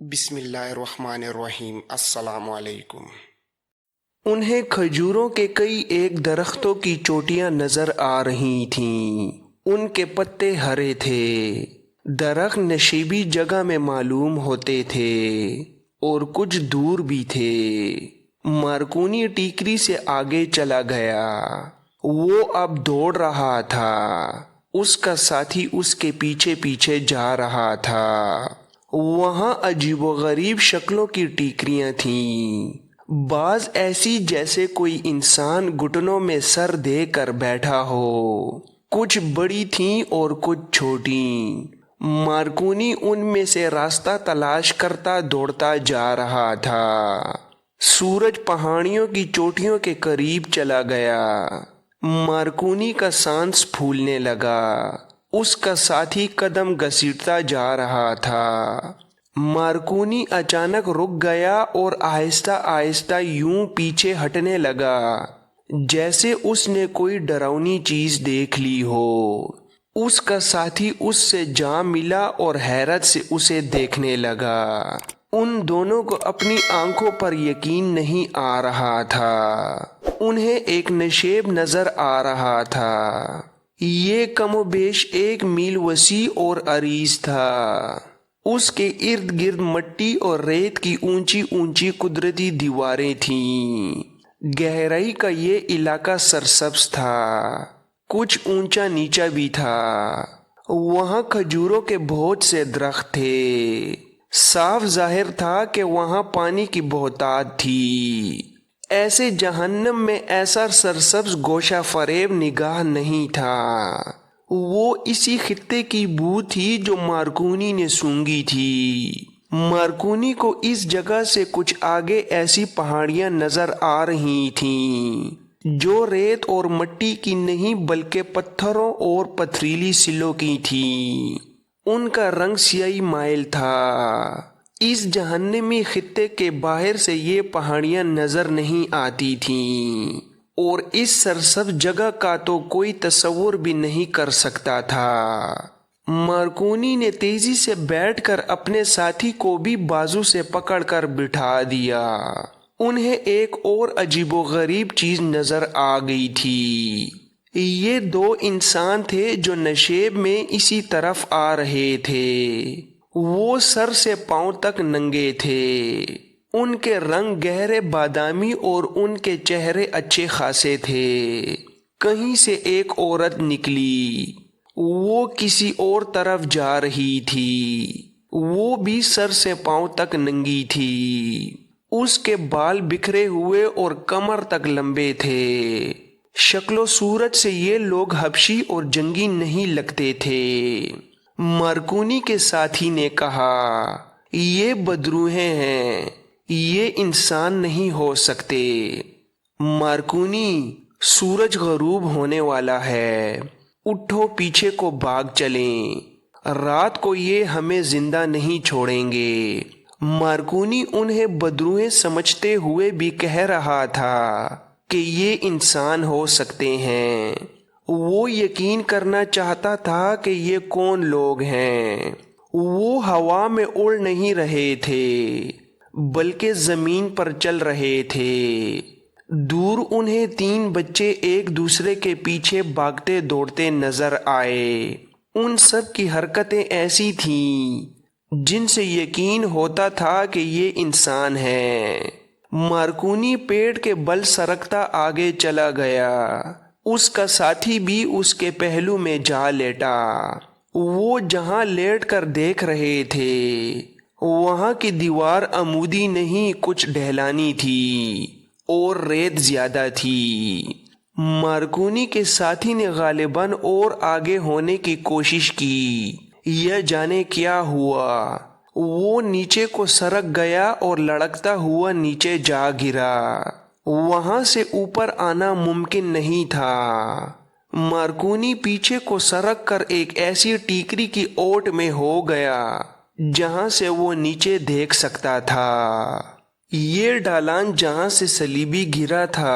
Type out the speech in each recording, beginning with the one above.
بسم اللہ الرحمن الرحیم۔ السلام علیکم۔ انہیں کھجوروں کے کئی ایک درختوں کی چوٹیاں نظر آ رہی تھیں۔ ان کے پتے ہرے تھے۔ درخت نشیبی جگہ میں معلوم ہوتے تھے اور کچھ دور بھی تھے۔ مارکونی ٹیکری سے آگے چلا گیا۔ وہ اب دوڑ رہا تھا۔ اس کا ساتھی اس کے پیچھے پیچھے جا رہا تھا۔ وہاں عجیب و غریب شکلوں کی ٹیکریاں تھیں، بعض ایسی جیسے کوئی انسان گھٹنوں میں سر دے کر بیٹھا ہو، کچھ بڑی تھیں اور کچھ چھوٹی۔ مارکونی ان میں سے راستہ تلاش کرتا دوڑتا جا رہا تھا۔ سورج پہاڑیوں کی چوٹیوں کے قریب چلا گیا۔ مارکونی کا سانس پھولنے لگا۔ اس کا ساتھی قدم گھسیٹتا جا رہا تھا۔ مارکونی اچانک رک گیا اور آہستہ آہستہ یوں پیچھے ہٹنے لگا جیسے اس نے کوئی ڈراؤنی چیز دیکھ لی ہو۔ اس کا ساتھی اس سے جا ملا اور حیرت سے اسے دیکھنے لگا۔ ان دونوں کو اپنی آنکھوں پر یقین نہیں آ رہا تھا۔ انہیں ایک نشیب نظر آ رہا تھا۔ یہ کم و بیش 1 میل وسیع اور عریض تھا۔ اس کے ارد گرد مٹی اور ریت کی اونچی اونچی قدرتی دیواریں تھیں۔ گہرائی کا یہ علاقہ سرسبز تھا، کچھ اونچا نیچا بھی تھا۔ وہاں کھجوروں کے بہت سے درخت تھے۔ صاف ظاہر تھا کہ وہاں پانی کی بہتات تھی۔ ایسے جہنم میں ایسا سرسبز گوشہ فریب نگاہ نہیں تھا۔ وہ اسی خطے کی بو تھی جو مارکونی نے سونگھی تھی۔ مارکونی کو اس جگہ سے کچھ آگے ایسی پہاڑیاں نظر آ رہی تھیں جو ریت اور مٹی کی نہیں بلکہ پتھروں اور پتھریلی سلوں کی تھیں۔ ان کا رنگ سیاہی مائل تھا۔ اس جہنمی خطے کے باہر سے یہ پہاڑیاں نظر نہیں آتی تھیں اور اس سرسبز جگہ کا تو کوئی تصور بھی نہیں کر سکتا تھا۔ مارکونی نے تیزی سے بیٹھ کر اپنے ساتھی کو بھی بازو سے پکڑ کر بٹھا دیا۔ انہیں ایک اور عجیب و غریب چیز نظر آ گئی تھی۔ یہ 2 انسان تھے جو نشیب میں اسی طرف آ رہے تھے۔ وہ سر سے پاؤں تک ننگے تھے۔ ان کے رنگ گہرے بادامی اور ان کے چہرے اچھے خاصے تھے۔ کہیں سے ایک عورت نکلی۔ وہ کسی اور طرف جا رہی تھی۔ وہ بھی سر سے پاؤں تک ننگی تھی۔ اس کے بال بکھرے ہوئے اور کمر تک لمبے تھے۔ شکل و صورت سے یہ لوگ حبشی اور جنگی نہیں لگتے تھے۔ مارکونی کے ساتھی نے کہا، یہ بدروحیں ہیں، یہ انسان نہیں ہو سکتے۔ مارکونی، سورج غروب ہونے والا ہے، اٹھو پیچھے کو بھاگ چلیں، رات کو یہ ہمیں زندہ نہیں چھوڑیں گے۔ مارکونی انہیں بدروحیں سمجھتے ہوئے بھی کہہ رہا تھا کہ یہ انسان ہو سکتے ہیں۔ وہ یقین کرنا چاہتا تھا کہ یہ کون لوگ ہیں۔ وہ ہوا میں اڑ نہیں رہے تھے بلکہ زمین پر چل رہے تھے۔ دور انہیں 3 بچے ایک دوسرے کے پیچھے بھاگتے دوڑتے نظر آئے۔ ان سب کی حرکتیں ایسی تھیں جن سے یقین ہوتا تھا کہ یہ انسان ہیں۔ مارکونی پیڑ کے بل سرکتا آگے چلا گیا۔ اس کا ساتھی بھی اس کے پہلو میں جا لیٹا۔ وہ جہاں لیٹ کر دیکھ رہے تھے وہاں کی دیوار عمودی نہیں کچھ ڈھلانی تھی اور ریت زیادہ تھی۔ مارکونی کے ساتھی نے غالباً اور آگے ہونے کی کوشش کی، یہ جانے کیا ہوا۔ وہ نیچے کو سرک گیا اور لڑکتا ہوا نیچے جا گرا۔ وہاں سے اوپر آنا ممکن نہیں تھا۔ مارکونی پیچھے کو سرک کر ایک ایسی ٹیکری کی اوٹ میں ہو گیا جہاں سے وہ نیچے دیکھ سکتا تھا۔ یہ ڈھلان جہاں سے صلیبی گرا تھا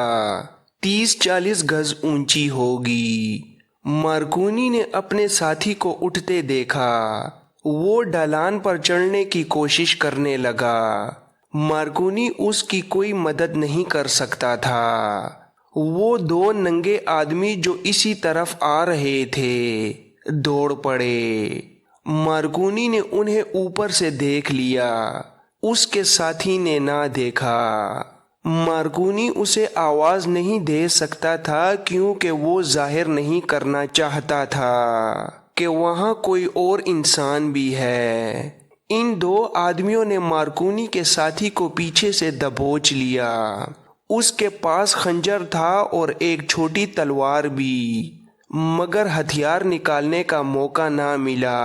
30-40 گز اونچی ہوگی۔ مارکونی نے اپنے ساتھی کو اٹھتے دیکھا۔ وہ ڈالان پر چڑھنے کی کوشش کرنے لگا۔ مارکونی اس کی کوئی مدد نہیں کر سکتا تھا۔ وہ دو ننگے آدمی جو اسی طرف آ رہے تھے دوڑ پڑے۔ مارکونی نے انہیں اوپر سے دیکھ لیا، اس کے ساتھی نے نہ دیکھا۔ مارکونی اسے آواز نہیں دے سکتا تھا کیونکہ وہ ظاہر نہیں کرنا چاہتا تھا کہ وہاں کوئی اور انسان بھی ہے۔ ان دو آدمیوں نے مارکونی کے ساتھی کو پیچھے سے دبوچ لیا۔ اس کے پاس خنجر تھا اور ایک چھوٹی تلوار بھی، مگر ہتھیار نکالنے کا موقع نہ ملا۔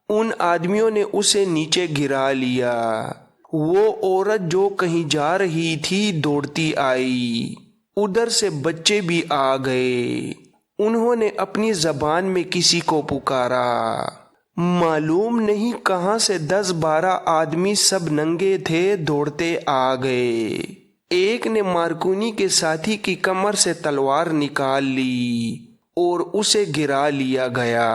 ان آدمیوں نے اسے نیچے گرا لیا۔ وہ عورت جو کہیں جا رہی تھی دوڑتی آئی۔ ادھر سے بچے بھی آ گئے۔ انہوں نے اپنی زبان میں کسی کو پکارا۔ معلوم نہیں کہاں سے 10-12 آدمی سب ننگے تھے دوڑتے آ گئے۔ ایک نے مارکونی کے ساتھی کی کمر سے تلوار نکال لی اور اسے گرا لیا گیا۔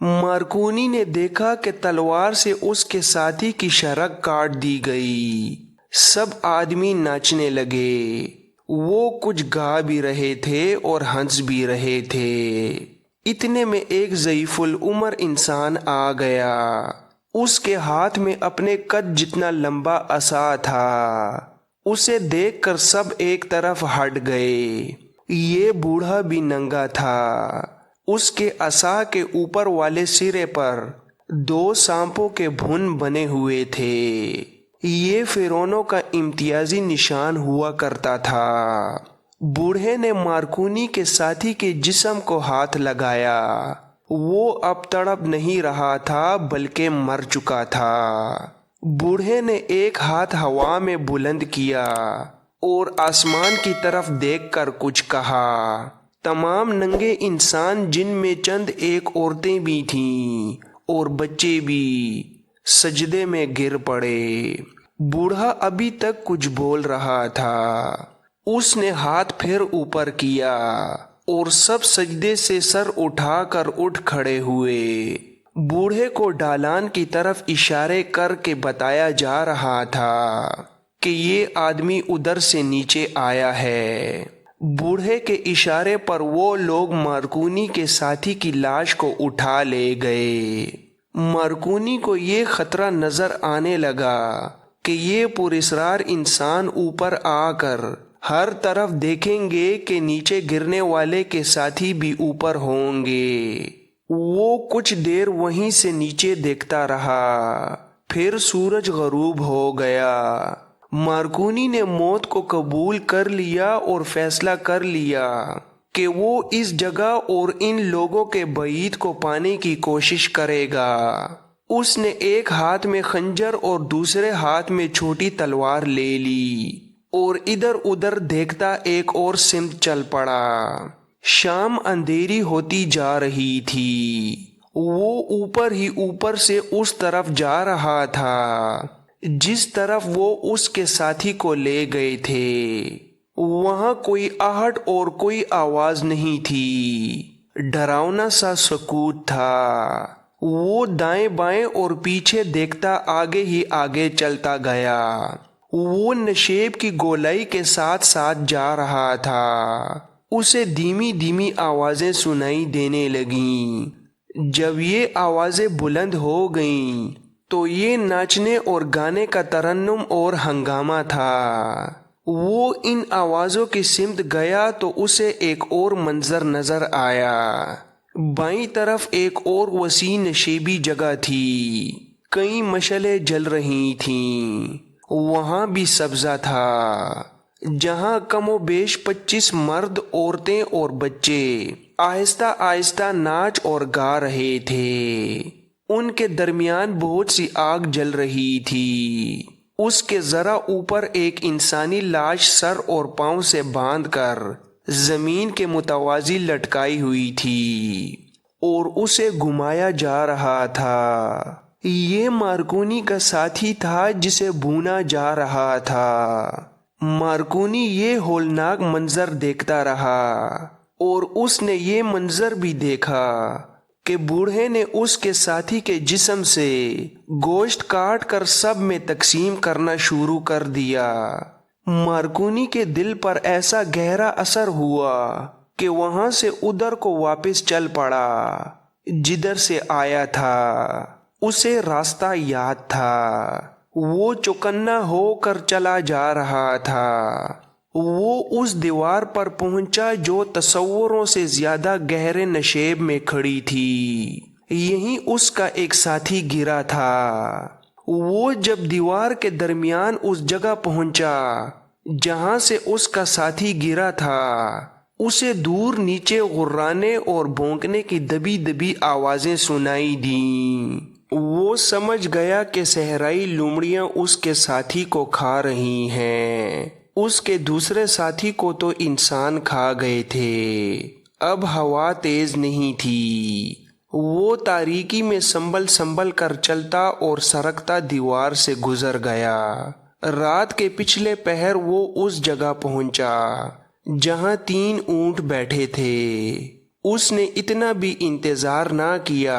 مارکونی نے دیکھا کہ تلوار سے اس کے ساتھی کی شرک کاٹ دی گئی۔ سب آدمی ناچنے لگے۔ وہ کچھ گا بھی رہے تھے اور ہنس بھی رہے تھے۔ اتنے میں ایک ضعیف العمر انسان آ گیا۔ اس کے ہاتھ میں اپنے قد جتنا لمبا عصا تھا۔ اسے دیکھ کر سب ایک طرف ہٹ گئے۔ یہ بوڑھا بھی ننگا تھا۔ اس کے عصا کے اوپر والے سرے پر 2 سانپوں کے بھون بنے ہوئے تھے۔ یہ فرعونوں کا امتیازی نشان ہوا کرتا تھا۔ بوڑھے نے مارکونی کے ساتھی کے جسم کو ہاتھ لگایا۔ وہ اب تڑپ نہیں رہا تھا بلکہ مر چکا تھا۔ بوڑھے نے ایک ہاتھ ہوا میں بلند کیا اور آسمان کی طرف دیکھ کر کچھ کہا۔ تمام ننگے انسان، جن میں چند ایک عورتیں بھی تھیں اور بچے بھی، سجدے میں گر پڑے۔ بوڑھا ابھی تک کچھ بول رہا تھا۔ اس نے ہاتھ پھر اوپر کیا اور سب سجدے سے سر اٹھا کر اٹھ کھڑے ہوئے۔ بوڑھے کو ڈالان کی طرف اشارے کر کے بتایا جا رہا تھا کہ یہ آدمی ادھر سے نیچے آیا ہے۔ بوڑھے کے اشارے پر وہ لوگ مارکونی کے ساتھی کی لاش کو اٹھا لے گئے۔ مارکونی کو یہ خطرہ نظر آنے لگا کہ یہ پراسرار انسان اوپر آ کر ہر طرف دیکھیں گے کہ نیچے گرنے والے کے ساتھی بھی اوپر ہوں گے۔ وہ کچھ دیر وہیں سے نیچے دیکھتا رہا، پھر سورج غروب ہو گیا۔ مارکونی نے موت کو قبول کر لیا اور فیصلہ کر لیا کہ وہ اس جگہ اور ان لوگوں کے بعید کو پانے کی کوشش کرے گا۔ اس نے ایک ہاتھ میں خنجر اور دوسرے ہاتھ میں چھوٹی تلوار لے لی اور ادھر ادھر دیکھتا ایک اور سمت چل پڑا۔ شام اندھیری ہوتی جا رہی تھی۔ وہ اوپر ہی اوپر سے اس طرف جا رہا تھا جس طرف وہ اس کے ساتھی کو لے گئے تھے۔ وہاں کوئی آہٹ اور کوئی آواز نہیں تھی۔ ڈراؤنا سا سکوت تھا۔ وہ دائیں بائیں اور پیچھے دیکھتا آگے ہی آگے چلتا گیا۔ وہ نشیب کی گولائی کے ساتھ ساتھ جا رہا تھا۔ اسے دھیمی دھیمی آوازیں سنائی دینے لگیں۔ جب یہ آوازیں بلند ہو گئیں تو یہ ناچنے اور گانے کا ترنم اور ہنگامہ تھا۔ وہ ان آوازوں کی سمت گیا تو اسے ایک اور منظر نظر آیا۔ بائیں طرف ایک اور وسیع نشیبی جگہ تھی۔ کئی مشعلیں جل رہی تھیں۔ وہاں بھی سبزہ تھا جہاں کم و بیش 25 مرد، عورتیں اور بچے آہستہ آہستہ ناچ اور گا رہے تھے۔ ان کے درمیان بہت سی آگ جل رہی تھی۔ اس کے ذرا اوپر ایک انسانی لاش سر اور پاؤں سے باندھ کر زمین کے متوازی لٹکائی ہوئی تھی اور اسے گھمایا جا رہا تھا۔ یہ مارکونی کا ساتھی تھا جسے بھونا جا رہا تھا۔ مارکونی یہ ہولناک منظر دیکھتا رہا اور اس نے یہ منظر بھی دیکھا کہ بوڑھے نے اس کے ساتھی کے جسم سے گوشت کاٹ کر سب میں تقسیم کرنا شروع کر دیا۔ مارکونی کے دل پر ایسا گہرا اثر ہوا کہ وہاں سے ادھر کو واپس چل پڑا جدھر سے آیا تھا۔ اسے راستہ یاد تھا، وہ چوکنا ہو کر چلا جا رہا تھا۔ وہ اس دیوار پر پہنچا جو تصوروں سے زیادہ گہرے نشیب میں کھڑی تھی۔ یہیں اس کا ایک ساتھی گرا تھا۔ وہ جب دیوار کے درمیان اس جگہ پہنچا جہاں سے اس کا ساتھی گرا تھا، اسے دور نیچے غرانے اور بھونکنے کی دبی دبی آوازیں سنائی دیں۔ وہ سمجھ گیا کہ صحرائی لومڑیاں اس کے ساتھی کو کھا رہی ہیں۔ اس کے دوسرے ساتھی کو تو انسان کھا گئے تھے۔ اب ہوا تیز نہیں تھی۔ وہ تاریکی میں سنبھل کر چلتا اور سرکتا دیوار سے گزر گیا۔ رات کے پچھلے پہر وہ اس جگہ پہنچا جہاں 3 اونٹ بیٹھے تھے۔ اس نے اتنا بھی انتظار نہ کیا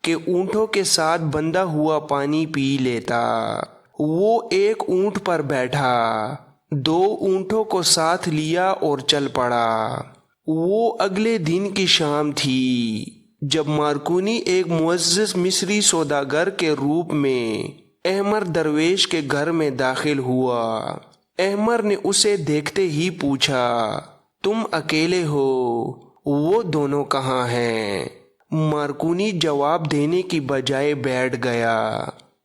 کہ اونٹوں کے ساتھ بندھا ہوا پانی پی لیتا۔ وہ ایک اونٹ پر بیٹھا، 2 اونٹوں کو ساتھ لیا اور چل پڑا۔ وہ اگلے دن کی شام تھی جب مارکونی ایک معزز مصری سوداگر کے روپ میں احمر درویش کے گھر میں داخل ہوا۔ احمر نے اسے دیکھتے ہی پوچھا، تم اکیلے ہو؟ وہ دونوں کہاں ہیں؟ مارکونی جواب دینے کی بجائے بیٹھ گیا۔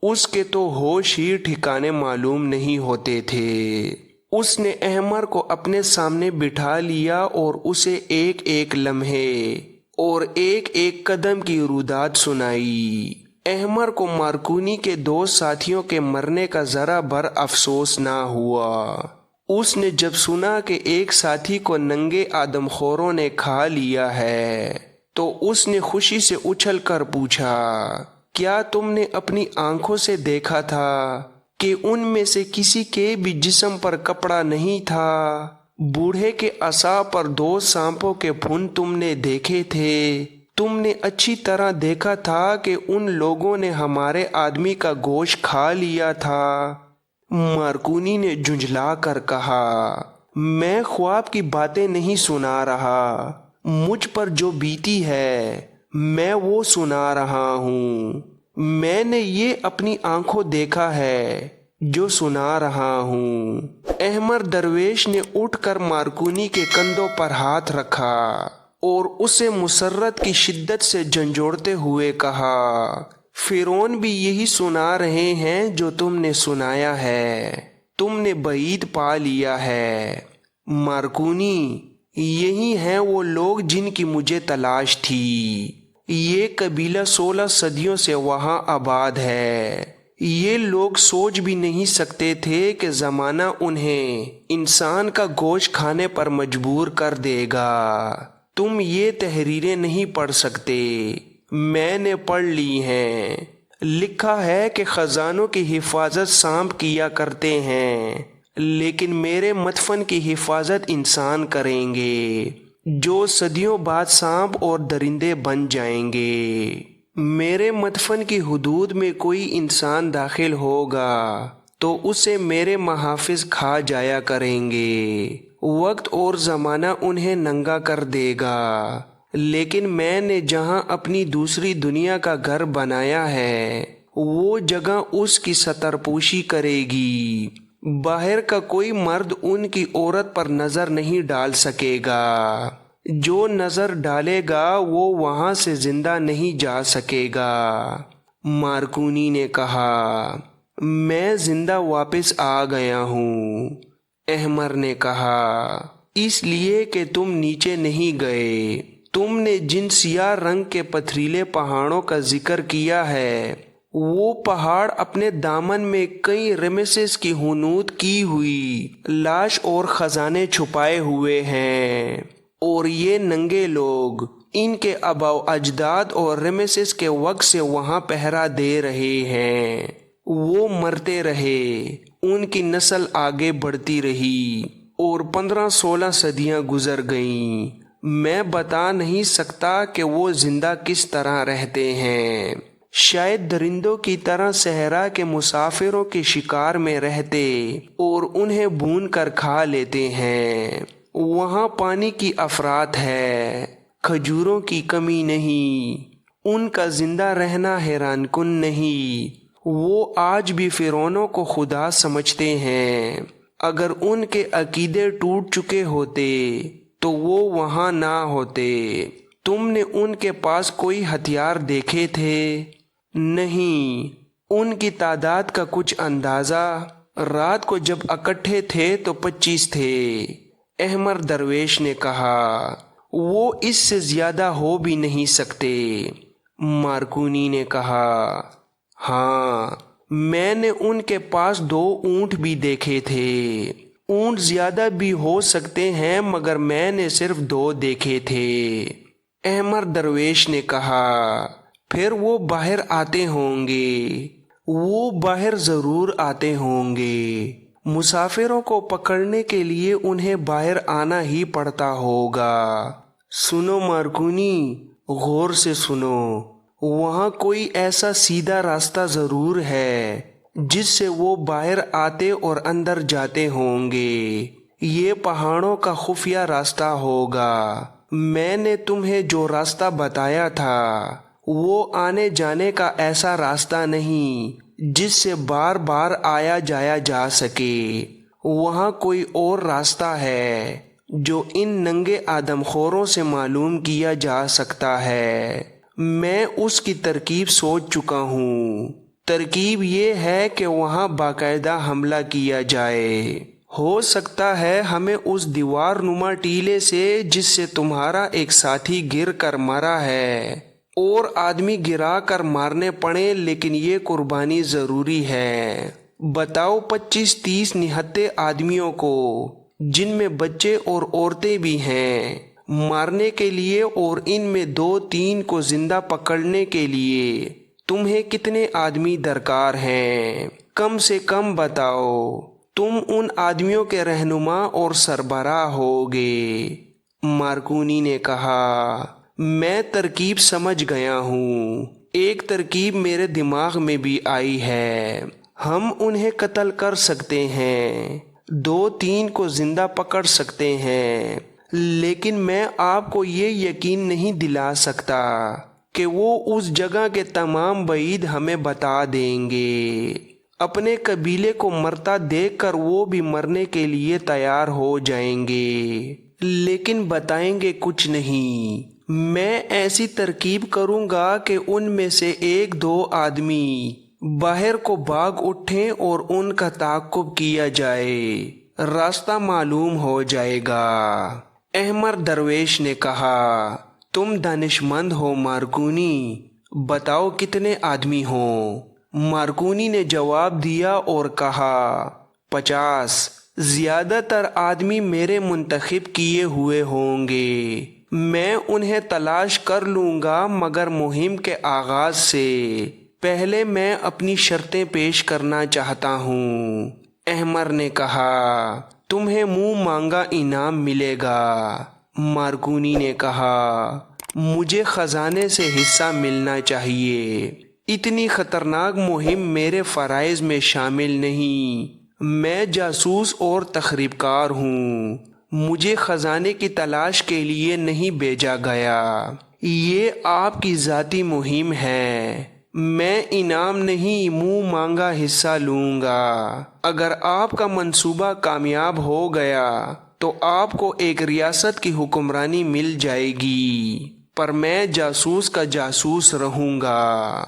اس کے تو ہوش ہی ٹھکانے معلوم نہیں ہوتے تھے۔ اس نے احمر کو اپنے سامنے بٹھا لیا اور اسے ایک ایک لمحے اور ایک ایک قدم کی روداد سنائی۔ احمر کو مارکونی کے 2 ساتھیوں کے مرنے کا ذرا بھر افسوس نہ ہوا۔ اس نے جب سنا کہ ایک ساتھی کو ننگے آدم خوروں نے کھا لیا ہے تو اس نے خوشی سے اچھل کر پوچھا، کیا تم نے اپنی آنکھوں سے دیکھا تھا کہ ان میں سے کسی کے بھی جسم پر کپڑا نہیں تھا؟ بوڑھے کے عصا پر 2 سانپوں کے پھن تم نے دیکھے تھے۔ تم نے اچھی طرح دیکھا تھا کہ ان لوگوں نے ہمارے آدمی کا گوشت کھا لیا تھا۔ مارکونی نے جھنجھلا کر کہا، میں خواب کی باتیں نہیں سنا رہا، مجھ پر جو بیتی ہے میں وہ سنا رہا ہوں۔ میں نے یہ اپنی آنکھوں دیکھا ہے جو سنا رہا ہوں۔ احمر درویش نے اٹھ کر مارکونی کے کندھوں پر ہاتھ رکھا اور اسے مسرت کی شدت سے جھنجھوڑتے ہوئے کہا، فرعون بھی یہی سنا رہے ہیں جو تم نے سنایا ہے۔ تم نے بعید پا لیا ہے۔ مارکونی، یہی ہیں وہ لوگ جن کی مجھے تلاش تھی۔ یہ قبیلہ 16 صدیوں سے وہاں آباد ہے۔ یہ لوگ سوچ بھی نہیں سکتے تھے کہ زمانہ انہیں انسان کا گوشت کھانے پر مجبور کر دے گا۔ تم یہ تحریریں نہیں پڑھ سکتے، میں نے پڑھ لی ہیں۔ لکھا ہے کہ خزانوں کی حفاظت سانپ کیا کرتے ہیں، لیکن میرے مدفن کی حفاظت انسان کریں گے جو صدیوں بعد سانپ اور درندے بن جائیں گے۔ میرے مدفن کی حدود میں کوئی انسان داخل ہوگا تو اسے میرے محافظ کھا جایا کریں گے۔ وقت اور زمانہ انہیں ننگا کر دے گا، لیکن میں نے جہاں اپنی دوسری دنیا کا گھر بنایا ہے وہ جگہ اس کی ستر پوشی کرے گی۔ باہر کا کوئی مرد ان کی عورت پر نظر نہیں ڈال سکے گا۔ جو نظر ڈالے گا وہ وہاں سے زندہ نہیں جا سکے گا۔ مارکونی نے کہا، میں زندہ واپس آ گیا ہوں۔ احمر نے کہا، اس لیے کہ تم نیچے نہیں گئے۔ تم نے جن سیاہ رنگ کے پتھریلے پہاڑوں کا ذکر کیا ہے وہ پہاڑ اپنے دامن میں کئی رمیسز کی حنوط کی ہوئی لاش اور خزانے چھپائے ہوئے ہیں، اور یہ ننگے لوگ ان کے آباء و اجداد اور رمیسز کے وقت سے وہاں پہرا دے رہے ہیں۔ وہ مرتے رہے، ان کی نسل آگے بڑھتی رہی اور 15-16 صدیاں گزر گئیں۔ میں بتا نہیں سکتا کہ وہ زندہ کس طرح رہتے ہیں، شاید درندوں کی طرح صحرا کے مسافروں کے شکار میں رہتے اور انہیں بھون کر کھا لیتے ہیں۔ وہاں پانی کی افراط ہے، کھجوروں کی کمی نہیں، ان کا زندہ رہنا حیران کن نہیں۔ وہ آج بھی فرعونوں کو خدا سمجھتے ہیں، اگر ان کے عقیدے ٹوٹ چکے ہوتے تو وہ وہاں نہ ہوتے۔ تم نے ان کے پاس کوئی ہتھیار دیکھے تھے؟ نہیں، ان کی تعداد کا کچھ اندازہ؟ رات کو جب اکٹھے تھے تو 25 تھے۔ احمر درویش نے کہا، وہ اس سے زیادہ ہو بھی نہیں سکتے۔ مارکونی نے کہا، ہاں، میں نے ان کے پاس 2 اونٹ بھی دیکھے تھے۔ اونٹ زیادہ بھی ہو سکتے ہیں مگر میں نے صرف 2 دیکھے تھے۔ احمر درویش نے کہا، پھر وہ باہر آتے ہوں گے۔ وہ باہر ضرور آتے ہوں گے، مسافروں کو پکڑنے کے لیے انہیں باہر آنا ہی پڑتا ہوگا۔ سنو مارکونی، غور سے سنو، وہاں کوئی ایسا سیدھا راستہ ضرور ہے جس سے وہ باہر آتے اور اندر جاتے ہوں گے۔ یہ پہاڑوں کا خفیہ راستہ ہوگا۔ میں نے تمہیں جو راستہ بتایا تھا وہ آنے جانے کا ایسا راستہ نہیں جس سے بار بار آیا جایا جا سکے۔ وہاں کوئی اور راستہ ہے جو ان ننگے آدم خوروں سے معلوم کیا جا سکتا ہے۔ میں اس کی ترکیب سوچ چکا ہوں۔ ترکیب یہ ہے کہ وہاں باقاعدہ حملہ کیا جائے۔ ہو سکتا ہے ہمیں اس دیوار نما ٹیلے سے جس سے تمہارا ایک ساتھی گر کر مرا ہے اور آدمی گرا کر مارنے پڑے، لیکن یہ قربانی ضروری ہے۔ بتاؤ 25-30 نہتے آدمیوں کو، جن میں بچے اور عورتیں بھی ہیں، مارنے کے لیے، اور ان میں 2-3 کو زندہ پکڑنے کے لیے تمہیں کتنے آدمی درکار ہیں؟ کم سے کم بتاؤ۔ تم ان آدمیوں کے رہنما اور سربراہ ہوگے۔ مارکونی نے کہا، میں ترکیب سمجھ گیا ہوں۔ ایک ترکیب میرے دماغ میں بھی آئی ہے۔ ہم انہیں قتل کر سکتے ہیں، 2-3 کو زندہ پکڑ سکتے ہیں، لیکن میں آپ کو یہ یقین نہیں دلا سکتا کہ وہ اس جگہ کے تمام بعید ہمیں بتا دیں گے۔ اپنے قبیلے کو مرتا دیکھ کر وہ بھی مرنے کے لیے تیار ہو جائیں گے، لیکن بتائیں گے کچھ نہیں۔ میں ایسی ترکیب کروں گا کہ ان میں سے 1-2 آدمی باہر کو بھاگ اٹھیں اور ان کا تعاقب کیا جائے، راستہ معلوم ہو جائے گا۔ احمر درویش نے کہا، تم دانش مند ہو مارکونی، بتاؤ کتنے آدمی ہوں؟ مارکونی نے جواب دیا اور کہا، 50۔ زیادہ تر آدمی میرے منتخب کیے ہوئے ہوں گے۔ میں انہیں تلاش کر لوں گا، مگر مہم کے آغاز سے پہلے میں اپنی شرطیں پیش کرنا چاہتا ہوں۔ احمر نے کہا، تمہیں منہ مانگا انعام ملے گا۔ مارکونی نے کہا، مجھے خزانے سے حصہ ملنا چاہیے۔ اتنی خطرناک مہم میرے فرائض میں شامل نہیں۔ میں جاسوس اور تخریب کار ہوں۔ مجھے خزانے کی تلاش کے لیے نہیں بھیجا گیا۔ یہ آپ کی ذاتی مہم ہے۔ میں انعام نہیں، منہ مانگا حصہ لوں گا۔ اگر آپ کا منصوبہ کامیاب ہو گیا تو آپ کو ایک ریاست کی حکمرانی مل جائے گی، پر میں جاسوس کا جاسوس رہوں گا۔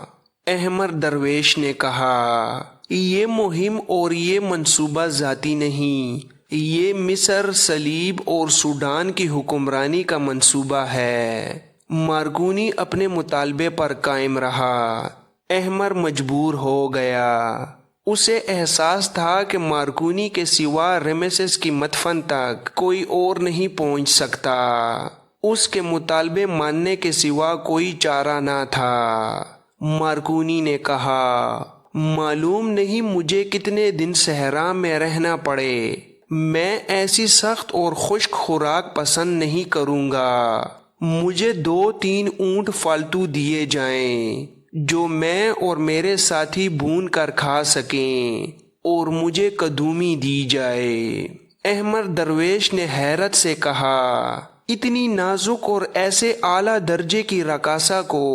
احمر درویش نے کہا، یہ مہم اور یہ منصوبہ ذاتی نہیں، یہ مصر، صلیب اور سوڈان کی حکمرانی کا منصوبہ ہے۔ مارکونی اپنے مطالبے پر قائم رہا۔ احمر مجبور ہو گیا۔ اسے احساس تھا کہ مارکونی کے سوا رمیسس کی مدفن تک کوئی اور نہیں پہنچ سکتا۔ اس کے مطالبے ماننے کے سوا کوئی چارہ نہ تھا۔ مارکونی نے کہا، معلوم نہیں مجھے کتنے دن صحرا میں رہنا پڑے، میں ایسی سخت اور خشک خوراک پسند نہیں کروں گا۔ مجھے 2-3 اونٹ فالتو دیے جائیں جو میں اور میرے ساتھی بھون کر کھا سکیں، اور مجھے قدومی دی جائے۔ احمد درویش نے حیرت سے کہا، اتنی نازک اور ایسے اعلیٰ درجے کی رقاصہ کو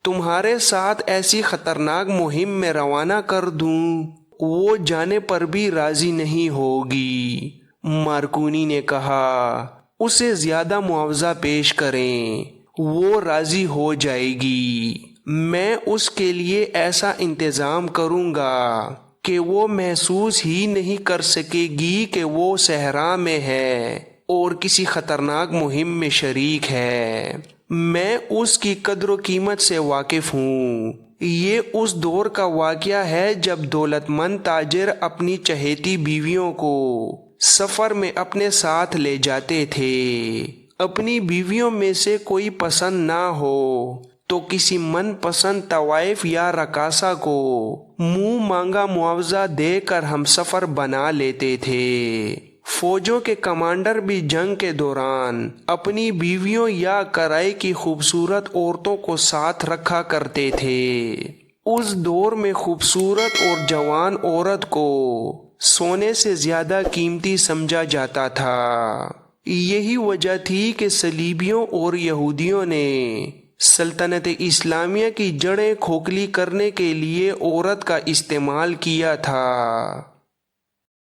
تمہارے ساتھ ایسی خطرناک مہم میں روانہ کر دوں؟ وہ جانے پر بھی راضی نہیں ہوگی۔ مارکونی نے کہا، اسے زیادہ معاوضہ پیش کریں، وہ راضی ہو جائے گی۔ میں اس کے لیے ایسا انتظام کروں گا کہ وہ محسوس ہی نہیں کر سکے گی کہ وہ صحرا میں ہے اور کسی خطرناک مہم میں شریک ہے۔ میں اس کی قدر و قیمت سے واقف ہوں۔ یہ اس دور کا واقعہ ہے جب دولت مند تاجر اپنی چہیتی بیویوں کو سفر میں اپنے ساتھ لے جاتے تھے۔ اپنی بیویوں میں سے کوئی پسند نہ ہو تو کسی من پسند طوائف یا رقاصہ کو منہ مانگا معاوضہ دے کر ہم سفر بنا لیتے تھے۔ فوجوں کے کمانڈر بھی جنگ کے دوران اپنی بیویوں یا کرائے کی خوبصورت عورتوں کو ساتھ رکھا کرتے تھے۔ اس دور میں خوبصورت اور جوان عورت کو سونے سے زیادہ قیمتی سمجھا جاتا تھا۔ یہی وجہ تھی کہ صلیبیوں اور یہودیوں نے سلطنت اسلامیہ کی جڑیں کھوکھلی کرنے کے لیے عورت کا استعمال کیا تھا۔